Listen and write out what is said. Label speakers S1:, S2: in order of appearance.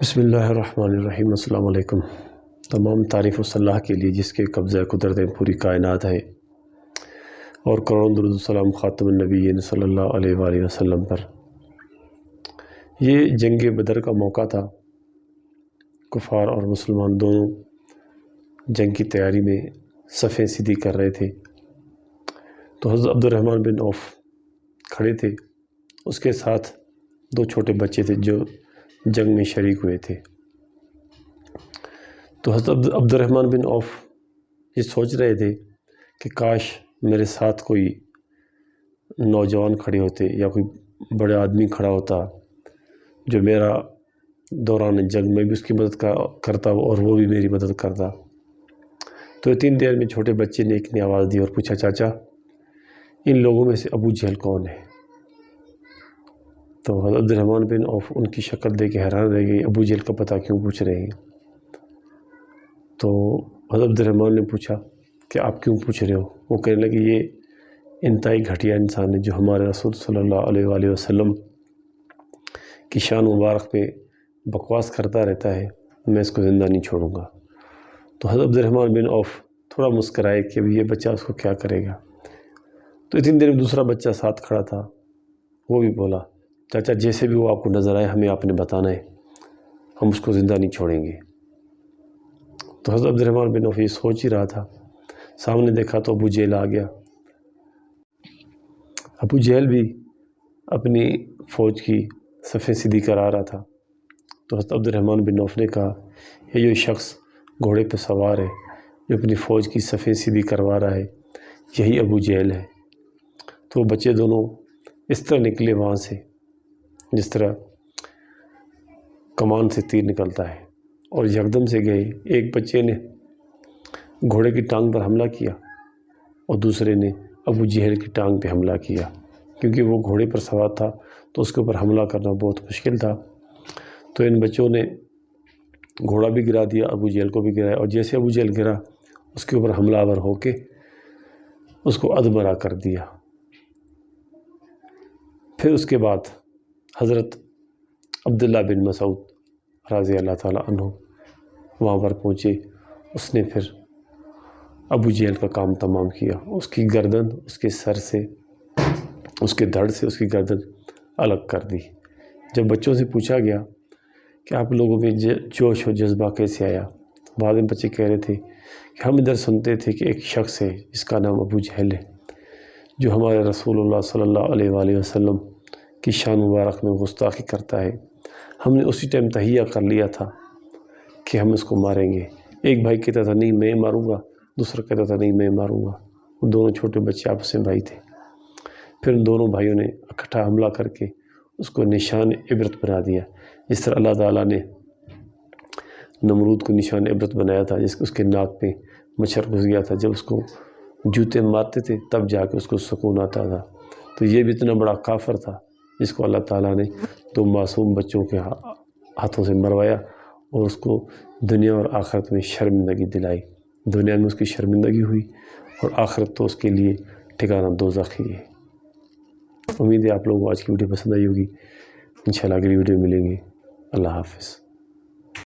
S1: بسم اللہ الرحمن الرحیم۔ السلام علیکم۔ تمام تعریف و صلاح کے لیے جس کے قبضہ قدرت پوری کائنات ہے، اور کروڑوں درود و سلام خاتم النبیین صلی اللہ علیہ وآلہ وسلم پر۔ یہ جنگ بدر کا موقع تھا۔ کفار اور مسلمان دونوں جنگ کی تیاری میں صفیں سیدھی کر رہے تھے، تو حضرت عبد الرحمن بن عوف کھڑے تھے، اس کے ساتھ دو چھوٹے بچے تھے جو جنگ میں شریک ہوئے تھے۔ تو حضرت عبد الرحمن بن عوف یہ سوچ رہے تھے کہ کاش میرے ساتھ کوئی نوجوان کھڑے ہوتے یا کوئی بڑا آدمی کھڑا ہوتا جو میرا دوران جنگ میں بھی اس کی مدد کرتا اور وہ بھی میری مدد کرتا۔ تو اتنی دیر میں چھوٹے بچے نے ایک نے آواز دی اور پوچھا، چاچا ان لوگوں میں سے ابو جہل کون ہے؟ تو حضرت عبد الرحمن بن عوف ان کی شکل دیکھ کے حیران رہ گئی، ابو جہل کا پتہ کیوں پوچھ رہے ہیں؟ تو حضرت عبد الرحمن نے پوچھا کہ آپ کیوں پوچھ رہے ہو؟ وہ کہنے لگے یہ انتہائی گھٹیا انسان ہے جو ہمارے رسول صلی اللہ علیہ وآلہ وسلم کی شان مبارک پہ بکواس کرتا رہتا ہے، میں اس کو زندہ نہیں چھوڑوں گا۔ تو حضرت عبد الرحمن بن عوف تھوڑا مسکرائے کہ اب یہ بچہ اس کو کیا کرے گا۔ تو اتنی دیر میں دوسرا بچہ ساتھ کھڑا تھا، وہ بھی بولا، چاچا جیسے بھی وہ آپ کو نظر آئے ہمیں آپ نے بتانا ہے، ہم اس کو زندہ نہیں چھوڑیں گے۔ تو حضرت عبد الرحمن بن عوف یہ سوچ ہی رہا تھا، سامنے دیکھا تو ابو جہل آ گیا۔ ابو جہل بھی اپنی فوج کی صفیں سیدھی کرا رہا تھا۔ تو حضرت عبد الرحمن بن عوف نے کہا، یہ جو شخص گھوڑے پہ سوار ہے جو اپنی فوج کی صفیں سیدھی کروا رہا ہے، یہی ابو جہل ہے۔ تو بچے دونوں اس طرح نکلے وہاں سے جس طرح کمان سے تیر نکلتا ہے، اور یکدم سے گئے۔ ایک بچے نے گھوڑے کی ٹانگ پر حملہ کیا اور دوسرے نے ابو جہل کی ٹانگ پہ حملہ کیا، کیونکہ وہ گھوڑے پر سوار تھا تو اس کے اوپر حملہ کرنا بہت مشکل تھا۔ تو ان بچوں نے گھوڑا بھی گرا دیا، ابو جہل کو بھی گرایا، اور جیسے ابو جہل گرا اس کے اوپر حملہ آور ہو کے اس کو ادمرا کر دیا۔ پھر اس کے بعد حضرت عبداللہ بن مسعود رضی اللہ تعالیٰ عنہ وہاں پر پہنچے۔ اس نے پھر ابو جہل کا کام تمام کیا، اس کی گردن اس کے سر سے، اس کے دھڑ سے اس کی گردن الگ کر دی۔ جب بچوں سے پوچھا گیا کہ آپ لوگوں میں جوش و جذبہ کیسے آیا، بعد میں بچے کہہ رہے تھے کہ ہم ادھر سنتے تھے کہ ایک شخص ہے جس کا نام ابو جہل ہے جو ہمارے رسول اللہ صلی اللہ علیہ وآلہ وسلم کی شان مبارک میں گستاخی کرتا ہے۔ ہم نے اسی ٹائم تہیہ کر لیا تھا کہ ہم اس کو ماریں گے۔ ایک بھائی کہتا تھا نہیں میں ماروں گا، دوسرا کہتا تھا نہیں میں ماروں گا۔ وہ دونوں چھوٹے بچے آپس میں بھائی تھے۔ پھر ان دونوں بھائیوں نے اکٹھا حملہ کر کے اس کو نشان عبرت بنا دیا، جس طرح اللہ تعالیٰ نے نمرود کو نشان عبرت بنایا تھا، جس اس کے ناک پہ مچھر گھس گیا تھا، جب اس کو جوتے مارتے تھے تب جا کے اس کو سکون آتا تھا۔ تو یہ بھی اتنا بڑا کافر تھا جس کو اللہ تعالیٰ نے دو معصوم بچوں کے ہاتھوں سے مروایا اور اس کو دنیا اور آخرت میں شرمندگی دلائی۔ دنیا میں اس کی شرمندگی ہوئی اور آخرت تو اس کے لیے ٹھکانہ دوزخ ہی ہے۔ امید ہے آپ لوگوں کو آج کی ویڈیو پسند آئی ہوگی۔ انشاءاللہ اگلی ویڈیو ملیں گے۔ اللہ حافظ۔